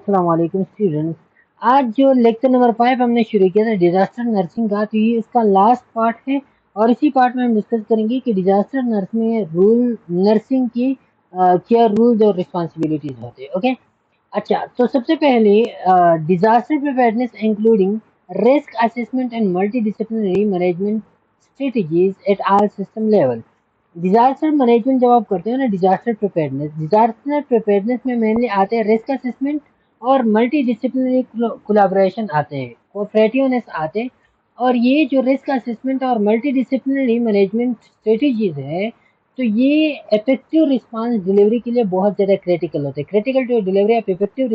अस्सलाम वालेकुम स्टूडेंट्स। आज जो लेक्चर नंबर 5 हमने शुरू किया था डिजास्टर नर्सिंग का, तो ये इसका लास्ट पार्ट है और इसी पार्ट में हम डिस्कस करेंगे कि डिजास्टर नर्सिंग में नर्सिंग की क्या रूल्स और रिस्पॉन्सिबिलिटीज होते हैं। ओके, अच्छा, तो सबसे पहले disaster preparedness including risk assessment and multi disciplinary management strategies at all system level. Disaster management जब आप करते हो ना, डिजास्टर प्रिपेयर्डनेस में मेनली आते हैं रिस्क असेसमेंट और मल्टी डिसिप्लिनरी कोलैबोरेशन आते हैं, कोऑपरेटिवनेस आते हैं। और ये जो रिस्क असेसमेंट और मल्टी डिसिप्लिनरी मैनेजमेंट स्ट्रेटजीज है, तो ये इफेक्टिव रिस्पांस डिलीवरी के लिए बहुत ज़्यादा क्रिटिकल होते हैं। Critical to delivery of effective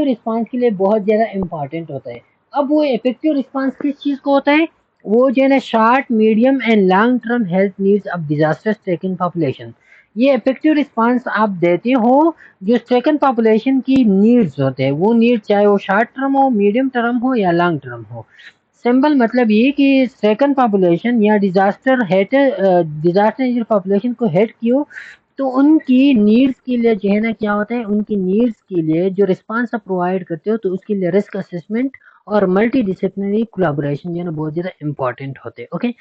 response के लिए बहुत ज़्यादा इंपॉर्टेंट होता है। अब वो इफेक्टिव रिस्पांस किस चीज़ को होता है? वो जो है ना, short medium and long term health needs of disaster stricken population. ये इफेक्टिव रिस्पांस आप देते हो जो स्ट्रेकन पॉपुलेशन की नीड्स होते हैं, वो नीड चाहे वो शॉर्ट टर्म हो, मीडियम टर्म हो या लॉन्ग टर्म हो। सिंपल मतलब ये कि स्ट्रेकन पॉपुलेशन या डिजास्टर पॉपुलेशन को हेड किया, तो उनकी नीड्स के लिए जो है ना क्या होता है, उनकी नीड्स के लिए जो रिस्पांस आप प्रोवाइड करते हो, तो उसके लिए रिस्क असेसमेंट और मल्टी डिसिप्लिनरी कोलैबोरेशन जो है ना बहुत ज़्यादा इंपॉर्टेंट होते हैं। ओके,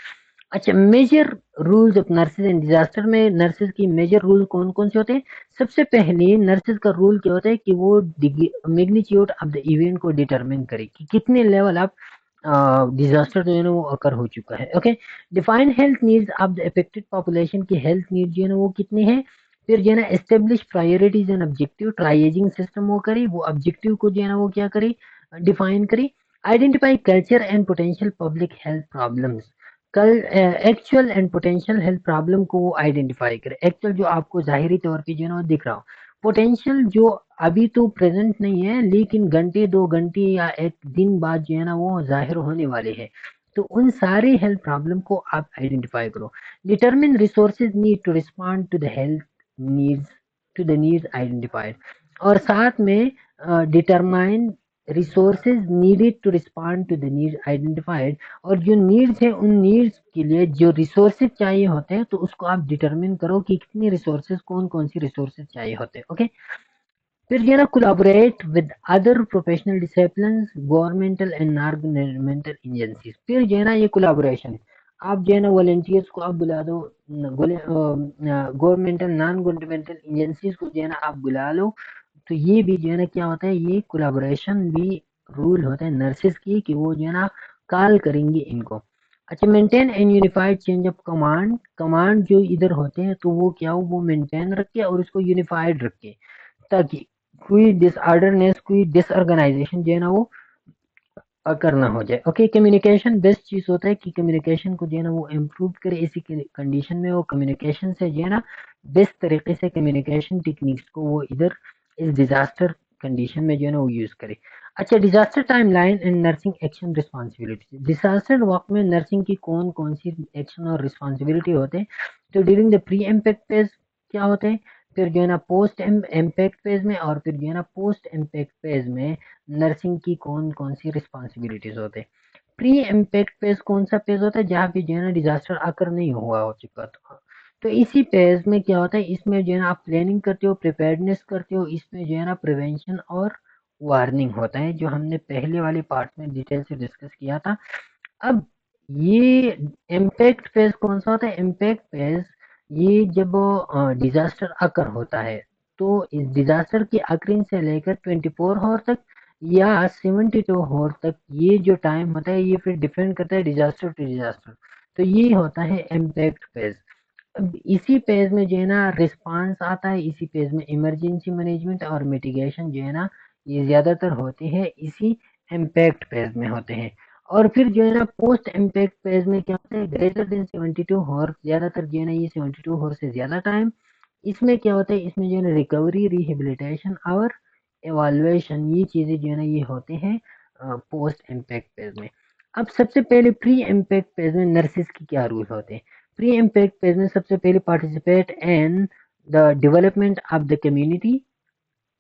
अच्छा, major rules of nurses and disaster में नर्सेज की मेजर रूल कौन कौन से होते हैं? सबसे पहले नर्सेज का रूल क्या होता है कि वो मैग्नीट्यूड ऑफ द इवेंट को डिटरमिन करे कि कितने लेवल ऑफ डिजास्टर जो है ना वो अकर हो चुका है। Okay, define health needs of the affected population की हेल्थ नीड जो है ना वो कितने हैं। फिर जो है ना establish priorities and objective, triaging system वो करे, वो ऑब्जेक्टिव को जो है ना वो क्या करे, डिफाइन करे। Identify culture and potential public health problems, कल actual and potential health problem को वो आइडेंटिफाई करे। एक्चुअल जो आपको जाहिरी तौर पे जो है ना वो दिख रहा हो, पोटेंशियल जो अभी तो प्रेजेंट नहीं है लेकिन घंटे 2 घंटे या एक दिन बाद जो है ना वो जाहिर होने वाले हैं, तो उन सारे हेल्थ प्रॉब्लम को आप आइडेंटिफाई करो। Determine resources need to respond to the health needs, to the needs identified. और साथ में determine resources needed to respond to the needs identified. और जो नीड्स है उन नीड्स के लिए जो रिसोर्सेज चाहिए होते हैं, तो उसको आप डिटरमिन करो कि कितनी रिसोर्सेज, कौन कौन सी रिसोर्सेज चाहिए होते हैं। ओके, फिर जो है ना collaborate with other professional disciplines, governmental and non governmental agencies. फिर जो है ना ये कोलैबोरेशन, आप जो है ना वॉलेंटियर्स को आप बुला दो, गवर्नमेंटल नॉन गवर्नमेंटल एजेंसीज को जो है ना आप बुला लो। तो ये भी जो है ना क्या होता है, ये कोलैबोरेशन भी रूल होता है नर्सेज की कि वो जो है ना कॉल करेंगे इनको। अच्छा, maintain and unified change of command, command जो इधर होते हैं तो वो क्या हो, वो मेंटेन रखे और उसको यूनिफाइड रखे, ताकि कोई डिसऑर्डरनेस, कोई डिसऑर्गेनाइजेशन जो है ना वो करना हो जाए। ओके, कम्युनिकेशन बेस्ट चीज होता है कि कम्युनिकेशन को जो है ना वो इम्प्रूव करे। इसी कंडीशन में वो कम्युनिकेशन से जो है ना बेस्ट तरीके से कम्युनिकेशन टेक्निक्स को वो इधर इस डिजास्टर कंडीशन में जो है ना वो यूज करे। अच्छा, disaster timeline and nursing action responsibility. Disaster वक्त में नर्सिंग की कौन कौन सी एक्शन और रिस्पॉन्सिबिलिटी होते हैं? तो during the pre impact phase क्या होते हैं, फिर जो है ना पोस्ट इम्पैक्ट फेज में, और फिर जो है ना पोस्ट इम्पैक्ट फेज में नर्सिंग की कौन कौन सी रिस्पॉन्सिबिलिटीज होते हैं। प्री इम्पैक्ट फेज कौन सा फेज होता है? जहाँ पे जो है ना डिजास्टर आकर नहीं हुआ हो चुका, तो इसी फेज में क्या होता है, इसमें जो है ना आप प्लानिंग करते हो, प्रिपेयर्डनेस करते हो, इसमें जो है ना प्रिवेंशन और वार्निंग होता है, जो हमने पहले वाले पार्ट में डिटेल से डिस्कस किया था। अब ये इम्पैक्ट फेज कौन सा होता है? इम्पैक्ट फेज ये जब डिजास्टर अकर होता है, तो इस डिजास्टर की अकरिंग से लेकर 24 आवर तक या 72 आवर तक, ये जो टाइम होता है ये फिर डिपेंड करता है डिजास्टर टू डिजास्टर। तो ये होता है इम्पैक्ट फेज। अब इसी फेज में जो है ना रिस्पांस आता है, इसी फेज में इमरजेंसी मैनेजमेंट और मिटिगेशन जो है ना ये ज्यादातर होते हैं इसी इम्पैक्ट फेज में होते हैं। और फिर जो है ना पोस्ट इम्पैक्ट फेज में क्या होता है, ग्रेटर देन 72 आवर, ज्यादातर जो है ना ये 72 आवर से ज्यादा टाइम। इसमें क्या होता है, इसमें जो है ना रिकवरी, रिहेबिलिटेशन और एवालुएशन, ये चीजें जो है ना ये होते हैं पोस्ट इम्पैक्ट फेज में। अब सबसे पहले प्री इम्पैक्ट फेज में नर्सिस की क्या रूल होते हैं? प्री इम्पैक्ट फेज में सबसे पहले participate in the development of the community,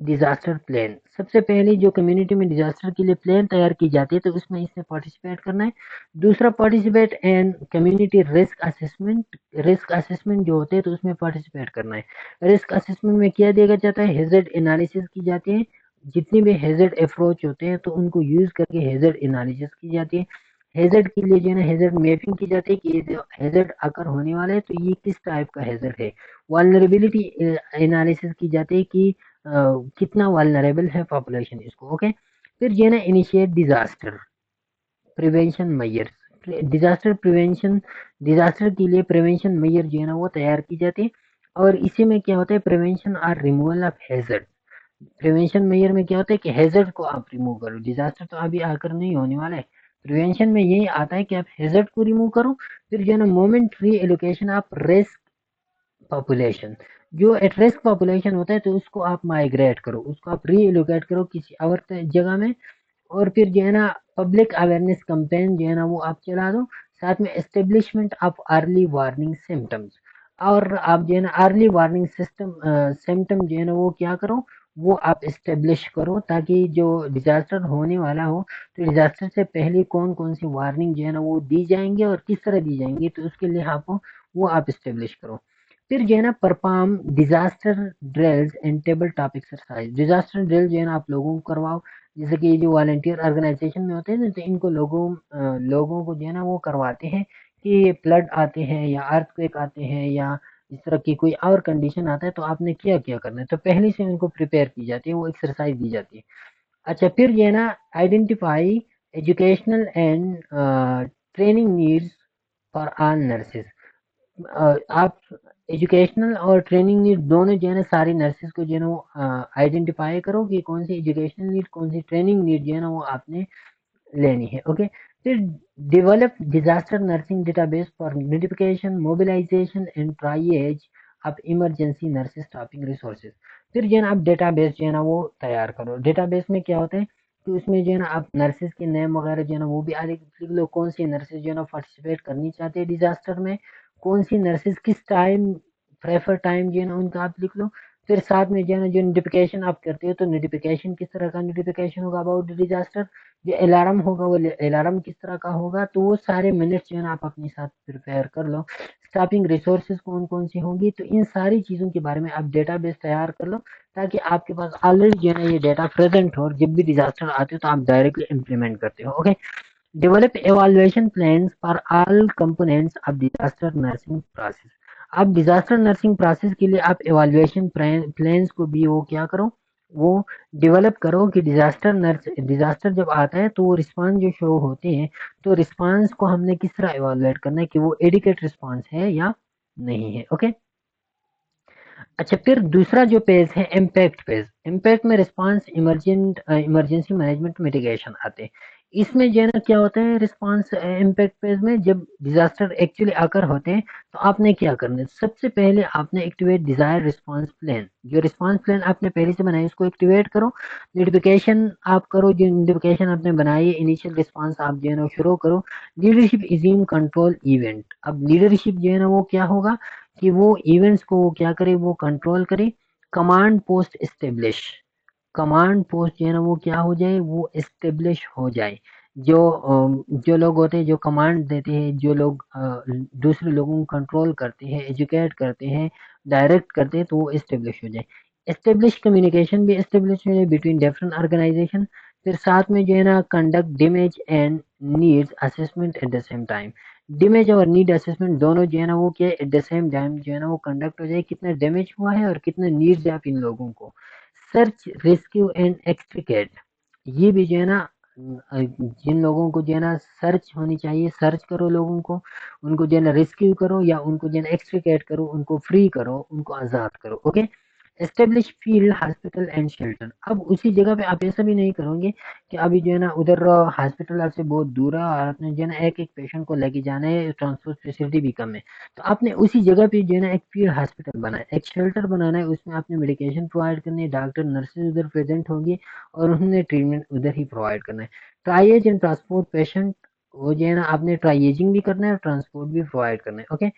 disaster plan. सबसे पहले जो कम्युनिटी में डिजास्टर के लिए प्लान तैयार की जाती है तो उसमें इसमें पार्टिसिपेट करना है। दूसरा participate and community risk assessment. Risk assessment जो होते हैं तो उसमें पार्टिसिपेट करना है। रिस्क असेसमेंट में क्या देखा जाता है, हेजर्ड एनालिसिस की जाती है। जितनी भी हेजर्ड अप्रोच होते हैं तो उनको यूज करके हेजर्ड एनालिसिस की जाती है। हेजर्ड के लिए जो है ना हेजर्ड मैपिंग की जाती है कि ये जो हेजर्ड अकर होने वाला है तो ये किस टाइप का हेजर्ड है। वल्नरेबिलिटी एनालिसिस की जाती है कि कितना वल्नरेबल है पॉपुलेशन इसको। ओके, फिर जो है ना initiate disaster prevention measures. Disaster prevention, disaster के लिए प्रिवेंशन मेजर जो है ना वो तैयार की जाती है। और इसी में क्या होता है, प्रिवेंशन और removal of hazard. Prevention major में क्या होता है कि हैजर्ड को आप रिमूव करो, डिजास्टर तो अभी आकर नहीं होने वाला है। प्रिवेंशन में यही आता है कि आप हैजर्ड को रिमूव करो। फिर जो है ना मोमेंट री एलोकेशन ऑफ रिस्क पॉपुलेशन। जो एट रिस्क पॉपुलेशन होता है तो उसको आप माइग्रेट करो, उसको आप री एलोकेट करो किसी और जगह में। और फिर जो है ना पब्लिक अवेयरनेस कैंपेन जो है ना वो आप चला दो। साथ में establishment of early warning symptoms. और आप जो है ना अर्ली वार्निंग सिस्टम सिम्टम जो है ना वो क्या करो, वो आप एस्टेब्लिश करो ताकि जो डिजास्टर होने वाला हो तो डिजास्टर से पहले कौन कौन सी वार्निंग जो है ना वो दी जाएंगे और किस तरह दी जाएंगी तो उसके लिए आपको वो आप एस्टेब्लिश करो। फिर जो है ना perform disaster drills and table top exercise. Disaster drill जो है ना आप लोगों को करवाओ। जैसे कि जो वॉलंटियर ऑर्गेनाइजेशन में होते हैं ना तो इनको लोगों को जो है ना वो करवाते हैं कि फ्लड आते हैं या अर्थक्वेक आते हैं या इस तरह की कोई और कंडीशन आता है तो आपने क्या क्या करना है, तो पहले से उनको प्रिपेयर की जाती है, वो एक्सरसाइज दी जाती है। अच्छा, फिर ये ना identify educational and training needs for all nurses. आप एजुकेशनल और ट्रेनिंग नीड दोनों जो है ना सारी नर्सेज को जो है ना वो आइडेंटिफाई करो कि कौन सी एजुकेशनल नीड कौन सी ट्रेनिंग नीड जो है ना वो आपने लेनी है। ओके, फिर develop disaster nursing database for notification mobilisation and triage of emergency nurses staffing resources. फिर जो है ना आप डेटाबेस जो है ना वो तैयार करो। डेटाबेस में क्या होता है कि उसमें जो है ना आप नर्सेज के नेम वगैरह जो है ना वो भी आगे लिख लो, कौन सी नर्सेज जो है ना पार्टिसिपेट करनी चाहते हैं डिजास्टर में, कौन सी नर्सेज किस टाइम प्रेफर टाइम जो है ना उनका आप लिख लो। फिर साथ में जो है ना जो नोटिफिकेशन आप करते हो तो नोटिफिकेशन किस तरह का नोटिफिकेशन होगा अबाउट डिजास्टर। जो अलार्म होगा वो अलार्म किस तरह का होगा, तो वो सारे मिनट्स जो है ना आप अपने साथ प्रिपेयर कर लो। स्टाफिंग रिसोर्सेज कौन कौन सी होंगी, तो इन सारी चीज़ों के बारे में आप डेटाबेस तैयार कर लो ताकि आपके पास ऑलरेडी जो है ना ये डेटा प्रेजेंट हो और जब भी डिजास्टर आते हो तो आप डायरेक्टली इम्प्लीमेंट करते हो। Okay, develop evaluation plans for all components of disaster nursing process. अब डिजास्टर नर्सिंग प्रोसेस के लिए आप एवाल्युएशन प्लान्स को भी वो क्या करो, वो डेवलप करो कि डिजास्टर जब आता है तो वो रिस्पांस जो शो होते हैं तो रिस्पांस को हमने किस तरह एवालुएट करना है कि वो एडिकेट रिस्पांस है या नहीं है। ओके, अच्छा, फिर दूसरा जो पेज है इम्पैक्ट पेज। इम्पैक्ट में रिस्पांस इमरजेंसी मैनेजमेंट मिटिगेशन आते हैं। इसमें जो है ना क्या होता है रिस्पांस इम्पैक्ट पेज में जब डिजास्टर एक्चुअली आकर होते हैं तो आपने क्या करना है, सबसे पहले आपने एक्टिवेट डिजायर रिस्पांस प्लान। जो रिस्पांस प्लान आपने पहले से बनाया उसको एक्टिवेट करो। नोटिफिकेशन आप करो, जो नोटिफिकेशन आपने बनाई है इनिशियल रिस्पांस आप जो है ना शुरू करो। Leadership assume control event. अब लीडरशिप जो है ना वो क्या होगा कि वो इवेंट्स को क्या करे, वो कंट्रोल करे। Command post establish. Command post जो है ना वो क्या हो जाए, वो एस्टेब्लिश हो जाए। जो लोग होते हैं जो कमांड देते हैं, जो लोग दूसरे लोगों को कंट्रोल करते हैं, एजुकेट करते हैं, डायरेक्ट करते हैं, तो वो एस्टेब्लिश हो जाए। एस्टेब्लिश कम्युनिकेशन भी एस्टेब्लिश हो जाए बिटवीन डिफरेंट ऑर्गेनाइजेशन। फिर साथ में जो है ना conduct damage and needs assessment at the same time. Damage और नीड असेसमेंट दोनों जो है ना वो क्या एट द सेम टाइम जो है ना वो कंडक्ट हो जाए, कितना डैमेज हुआ है और कितना नीड्स है आप इन लोगों को। Search rescue and extricate. ये भी जो है ना जिन लोगों को जो है ना सर्च होनी चाहिए, सर्च करो लोगों को, उनको जो है ना रेस्क्यू करो या उनको जो है ना एक्सट्रिकेट करो, उनको फ्री करो, उनको आज़ाद करो। Okay, establish field hospital and shelter. अब उसी जगह पे आप ऐसा भी नहीं करोगे कि अभी जो है ना उधर हॉस्पिटल आपसे बहुत दूर है और आपने जो है ना एक एक पेशेंट को लेके जाना है, ट्रांसपोर्ट फैसिलिटी भी कम है, तो आपने उसी जगह पे जो है ना एक फील्ड हॉस्पिटल बनाना है, एक शेल्टर बनाना है, उसमें आपने मेडिकेशन प्रोवाइड करनी है, डॉक्टर नर्सेज उधर प्रेजेंट होंगे और उन्होंने ट्रीटमेंट उधर ही प्रोवाइड करना है। ट्राइएज एंड ट्रांसपोर्ट पेशेंट, वो जो है ना आपने ट्राइएजिंग भी करना है और ट्रांसपोर्ट भी प्रोवाइड करना है। ओके,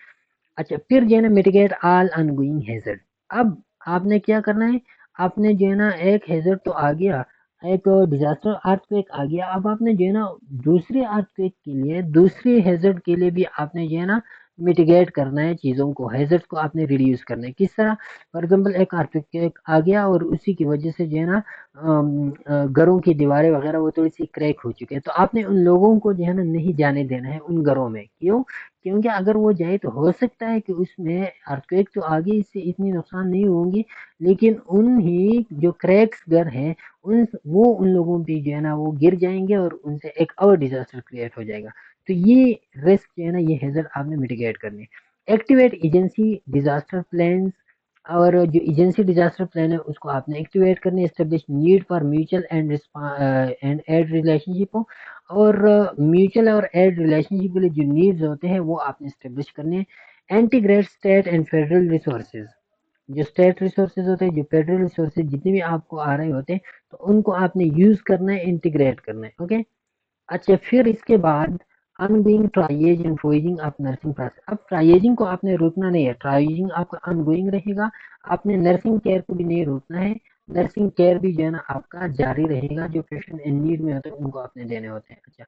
अच्छा, फिर जो है ना मिटिगेट ऑल अनगोइंग हैजर्ड। अब आपने क्या करना है, आपने जो है ना एक हैजर्ड तो आ गया, एक डिजास्टर अर्थक्वेक आ गया, अब आपने जो है ना दूसरे अर्थक्वेक के लिए, दूसरे हैजर्ड के लिए भी आपने जो है ना मिटिगेट करना है चीज़ों को, हैजर्ड को आपने रिड्यूस करना है। किस तरह? फॉर एग्जांपल एक अर्थक्वेक आ गया और उसी की वजह से जो है ना घरों की दीवारें वगैरह वो थोड़ी सी क्रैक हो चुकी है, तो आपने उन लोगों को जो है ना नहीं जाने देना है उन घरों में। क्यों? क्योंकि अगर वो जाए तो हो सकता है कि उसमें अर्थक्वेक तो आगे इससे इतनी नुकसान नहीं होंगी, लेकिन उन ही जो क्रैक्स घर हैं उन लोगों पे जो है ना वो गिर जाएंगे और उनसे एक और डिजास्टर क्रिएट हो जाएगा। तो ये रिस्क जो है ना ये हैजर्ड आपने मिटिगेट करनी है। एक्टिवेट एजेंसी डिजास्टर प्लान, और जो एजेंसी डिजास्टर प्लान है उसको आपने एक्टिवेट करने, establish need for mutual and aid relationship हो, और म्यूचुअल और एड रिलेशनशिप के लिए जो नीड्स होते हैं वो आपने एस्टेब्लिश करने हैं। Integrate state and federal resources, जो स्टेट रिसोर्सेज होते हैं, जो फेडरल रिसोर्सेज जितने भी आपको आ रहे होते हैं, तो उनको आपने यूज करना है, इंटीग्रेट करना है। ओके। अच्छा, फिर इसके बाद ongoing triage and phasing of nursing process. अब ट्राइएजिंग को आपने रोकना नहीं है, ट्राइएजिंग आपका अनगोइंग रहेगा। आपने नर्सिंग केयर को भी नहीं रोकना है, नर्सिंग केयर भी जो है ना आपका जारी रहेगा, जो पेशेंट इन नीड में होते हैं उनको आपने देने होते हैं। अच्छा,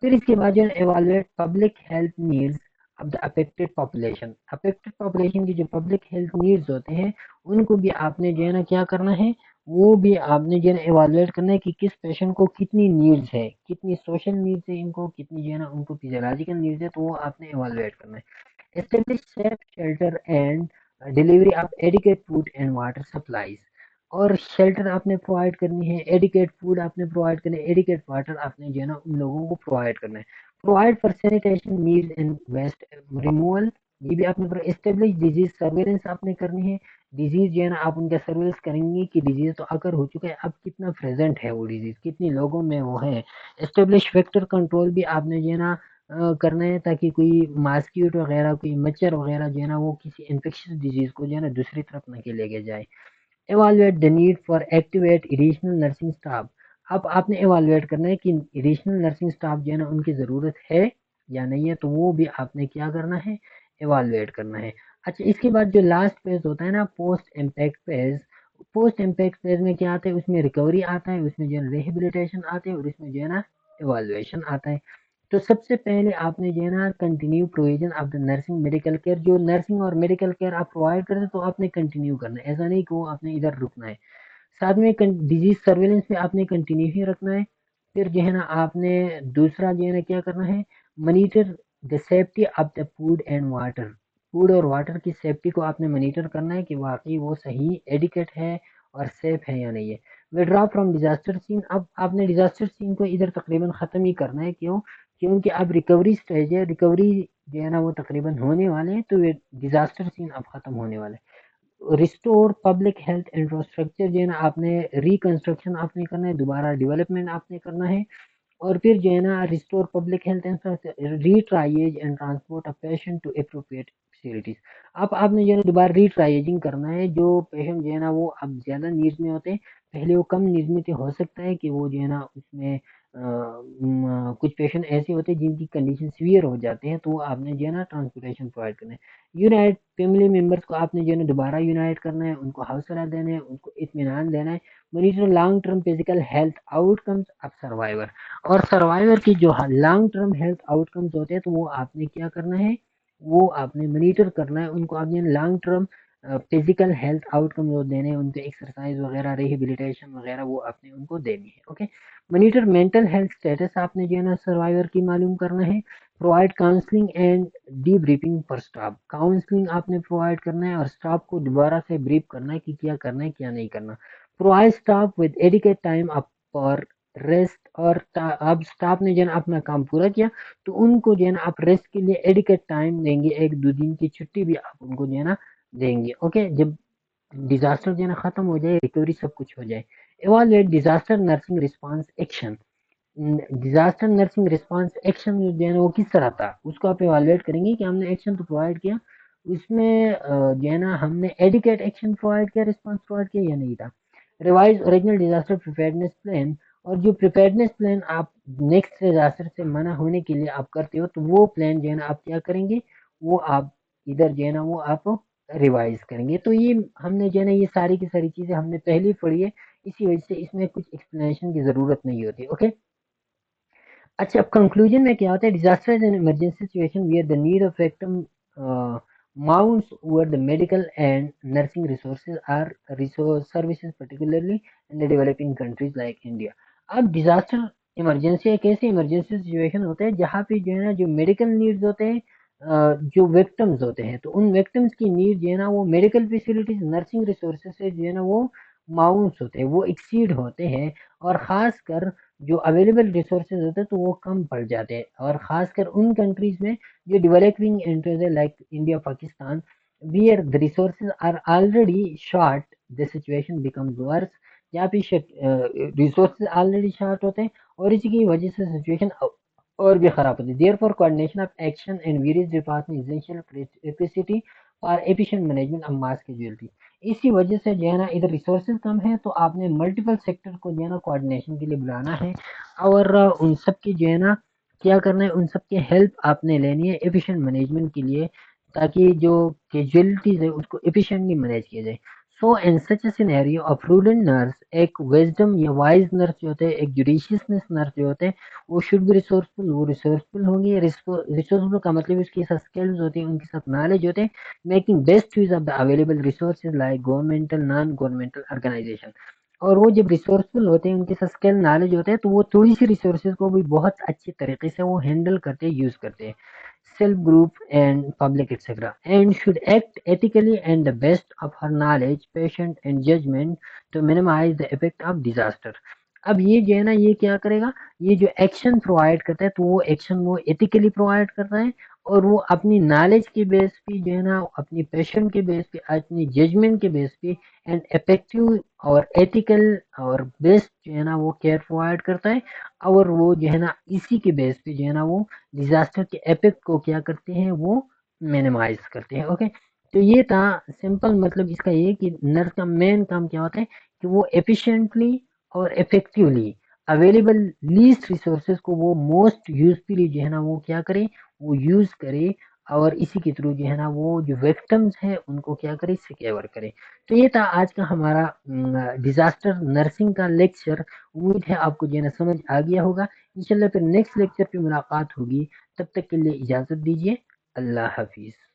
फिर इसके बाद जो है evaluate public health needs of the affected population. Affected population की जो पब्लिक हेल्थ नीड्स होते हैं उनको भी आपने जो है ना क्या करना है, वो भी आपने जो है एवालुएट करना है कि किस पेशेंट को कितनी नीड्स है, कितनी सोशल नीड्स है इनको, कितनी जो है ना उनको फिजियोलॉजिकल नीड्स है, तो वो आपने एवालुएट करना है। Establish safe shelter and delivery of adequate food and water supplies, और शेल्टर आपने प्रोवाइड करनी है, एडिकेट फूड आपने प्रोवाइड करना है, एडिकेट वाटर आपने जो है ना उन लोगों को प्रोवाइड करना है। Provide for sanitation needs and waste removal, ये भी आपने एस्टेब्लिश डिजीज सर्वेलेंस आपने करनी है। डिजीज जो है ना आप उनका सर्वेलेंस करेंगे कि डिजीज तो अगर हो चुका है, अब कितना प्रेजेंट है वो डिजीज, कितनी लोगों में वो है। एस्टेब्लिश वेक्टर कंट्रोल भी आपने जो है ना करना है, ताकि कोई मॉस्किटो वगैरह, कोई मच्छर वगैरह जो है ना वो किसी इन्फेक्शियस डिजीज को जो है ना दूसरी तरफ न के लेके जाए। Evaluate the need for activate additional nursing staff. अब आपने एवालुएट करना है कि एडिशनल नर्सिंग स्टाफ जो है ना उनकी ज़रूरत है या नहीं है, तो वो भी आपने क्या करना है, एवालुएट करना है। अच्छा, इसके बाद जो लास्ट फेज होता है ना, post impact phase. Post impact phase में क्या आता है, उसमें रिकवरी आता है, उसमें जो है रिहेबिलिटेशन आते हैं, और उसमें जो है ना एवालुएशन आता है। तो सबसे पहले आपने जो है ना continue provision of the nursing medical care, जो नर्सिंग और मेडिकल केयर आप प्रोवाइड करते हैं तो आपने कंटिन्यू करना है, ऐसा नहीं कि वो आपने इधर रुकना है। साथ में डिजीज सर्वेलेंस में आपने कंटिन्यू ही रखना है। फिर जो है ना आपने दूसरा जो है ना क्या करना है, monitor the safety of the food and water. Food और वाटर की सेफ्टी को आपने मॉनिटर करना है कि वाकई वो सही एडिकेट है और सेफ है या नहीं है। विड्रॉ फ्रॉम डिजास्टर सीन, अब आपने डिजास्टर सीन को इधर तकरीबन ख़त्म ही करना है। क्यों? क्योंकि अब रिकवरी स्टेज है, रिकवरी जो है ना वो तकरीबन होने वाले हैं, तो ये डिजास्टर सीन अब ख़त्म होने वाले हैं। रिस्टोर पब्लिक हेल्थ इंफ्रास्ट्रक्चर जो है ना आपने रिकंस्ट्रक्शन आपने करना है, दोबारा डेवलपमेंट आपने करना है। और फिर जो है ना restore public health infrastructure, retriage and transport a patient to appropriate facilities. अब आपने जो है ना दोबारा रीट्राइएजिंग करना है, जो पेशेंट जो है ना वो अब ज़्यादा नीड्स में होते हैं, पहले वो कम नीड्स में थे, हो सकता है कि वो जो है ना उसमें कुछ पेशेंट ऐसे होते हैं जिनकी कंडीशन सीवियर हो जाते हैं, तो वो आपने जो है ना ट्रांसपोर्टेशन प्रोवाइड करना है। यूनाइट फैमिली मेम्बर्स को आपने जो है ना दोबारा यूनाइट करना है, उनको हौसला देना है, उनको इत्मीनान देना है। Monitor long term physical health outcomes of survivor, और सर्वाइवर की जो लॉन्ग टर्म हेल्थ आउटकम्स होते हैं, तो वो आपने क्या करना है, वो आपने मॉनिटर करना है, उनको आपने long term physical health outcome जो देने हैं, उनके एक्सरसाइज वगैरह, रिहेबिलिटेशन वगैरह वो आपने उनको देनी है। Okay. Monitor mental health status आपने जो है ना सर्वाइवर की मालूम करना है। Provide counselling and debriefing for staff, counselling आपने प्रोवाइड करना है और स्टाफ को दोबारा से ब्रीफ करना है कि क्या करना है क्या नहीं करना। Provide staff with adequate time up for rest, और अब स्टाफ ने जो है ना अपना काम पूरा किया, तो उनको जो है ना आप रेस्ट के लिए एडिकेट टाइम देंगे, 1-2 दिन की छुट्टी भी आप उनको जो है ना देंगे। ओके, जब डिजास्टर जो है ना खत्म हो जाए, रिकवरी सब कुछ हो जाए। Evaluate disaster nursing response action. Disaster nursing response action जो है ना वो किस तरह था, उसको आप एवालुएट करेंगे कि हमने एक्शन तो प्रोवाइड किया, उसमें जो है ना हमने एडिकेट एक्शन प्रोवाइड किया, रिस्पांस प्रोवाइड किया या नहीं था। Revise original disaster preparedness plan, और जो प्रिपेयर्डनेस प्लान आप नेक्स्ट डिजास्टर से मना होने के लिए आप करते हो, तो वो प्लान जो है ना आप क्या करेंगे, वो आप इधर जो है ना वो आप रिवाइज करेंगे। तो ये हमने जो है ना ये सारी की सारी चीज़ें हमने पहले ही पढ़ी है, इसी वजह से इसमें कुछ एक्सप्लेनेशन की ज़रूरत नहीं होती। ओके। अच्छा, अब कंक्लूजन में क्या होता है, disaster is an emergency situation where the need of victim mounts over the medical and nursing resources are resource services particularly in the developing countries like India। अब डिजास्टर इमरजेंसी एक ऐसी emergency situation होता है जहाँ पे जो है ना जो मेडिकल नीड्स होते हैं, जो विक्टिम्स होते हैं, तो उन विक्टिम्स की नीड जो है ना वो मेडिकल फैसिलिटीज नर्सिंग रिसोर्सेज से जो है ना वो माउंट्स होते हैं, वो एक्सीड होते हैं। और ख़ासकर जो अवेलेबल रिसोर्सेज होते हैं तो वो कम पड़ जाते हैं, और ख़ासकर उन कंट्रीज़ में जो डेवलपिंग कंट्रीज है like India Pakistan, where the resources are already short, the situation becomes worse। यहाँ पे रिसोर्सेज ऑलरेडी शॉर्ट होते हैं और इसी की वजह से सिचुएशन और भी खराब होती है। Therefore coordination of action and various department essential capacity for efficient management of mass casualty. इसी वजह से जो है ना इधर रिसोर्सेज कम है तो आपने मल्टीपल सेक्टर को जो है ना कोऑर्डिनेशन के लिए बुलाना है, और उन सब की जो है ना क्या करना है, उन सब की हेल्प आपने लेनी है एफिशिएंट मैनेजमेंट के लिए, ताकि जो कैजुअलिटीज है उसको एफिशिएंटली मैनेज किया जाए। सो इन सच ए सिनेरियो ऑफ प्रूडेंट नर्स, एक विजडम या वाइज नर्स जो होते हैं, एक जुडिशियसनेस नर्स जो होते हैं, वो शुड बी रिसोर्सफुल, वो रिसोर्सफुल होंगे। रिसोर्सफुल का मतलब उसके साथ स्किल्स होते हैं, उनके साथ नॉलेज होते हैं, making best use of the available resources like governmental non governmental organisation. और वो जब रिसोर्सफुल होते हैं, उनके साथ स्किल नॉलेज होते हैं, तो वो थोड़ी सी रिसोर्सेज को भी बहुत अच्छी तरीके से वो हैंडल करते हैं, यूज करते हैं, self group and public etc, and should act ethically and the best of her knowledge patient and judgment to minimize the effect of disaster। अब ये जो है ना ये क्या करेगा, ये जो एक्शन प्रोवाइड करता है तो वो एक्शन वो एथिकली प्रोवाइड करता है, और वो अपनी नॉलेज के बेस पे जो है ना अपनी पैशन के बेस पे अपनी जजमेंट के बेस पे एंड इफेक्टिव और एथिकल और बेस्ट जो है ना वो केयर प्रोवाइड करता है। और वो जो है ना इसी के बेस पे जो है ना वो डिजास्टर के इफेक्ट को क्या करते हैं, वो मिनिमाइज करते हैं। ओके। तो ये था सिंपल मतलब इसका ये कि नर्स का मेन काम क्या होता है कि वो एफिशिएंटली और इफेक्टिवली अवेलेबल लीस्ट रिसोर्सेज को वो मोस्ट यूजफुली जो है ना वो क्या करे, वो यूज करे, और इसी के थ्रू जो है ना वो जो विक्टिम्स हैं उनको क्या करे, सिक्योर करे। तो ये था आज का हमारा डिजास्टर नर्सिंग का लेक्चर। उम्मीद है आपको जो है ना समझ आ गया होगा। इंशाल्लाह फिर नेक्स्ट लेक्चर पे मुलाकात होगी, तब तक के लिए इजाज़त दीजिए। अल्लाह हाफिज़।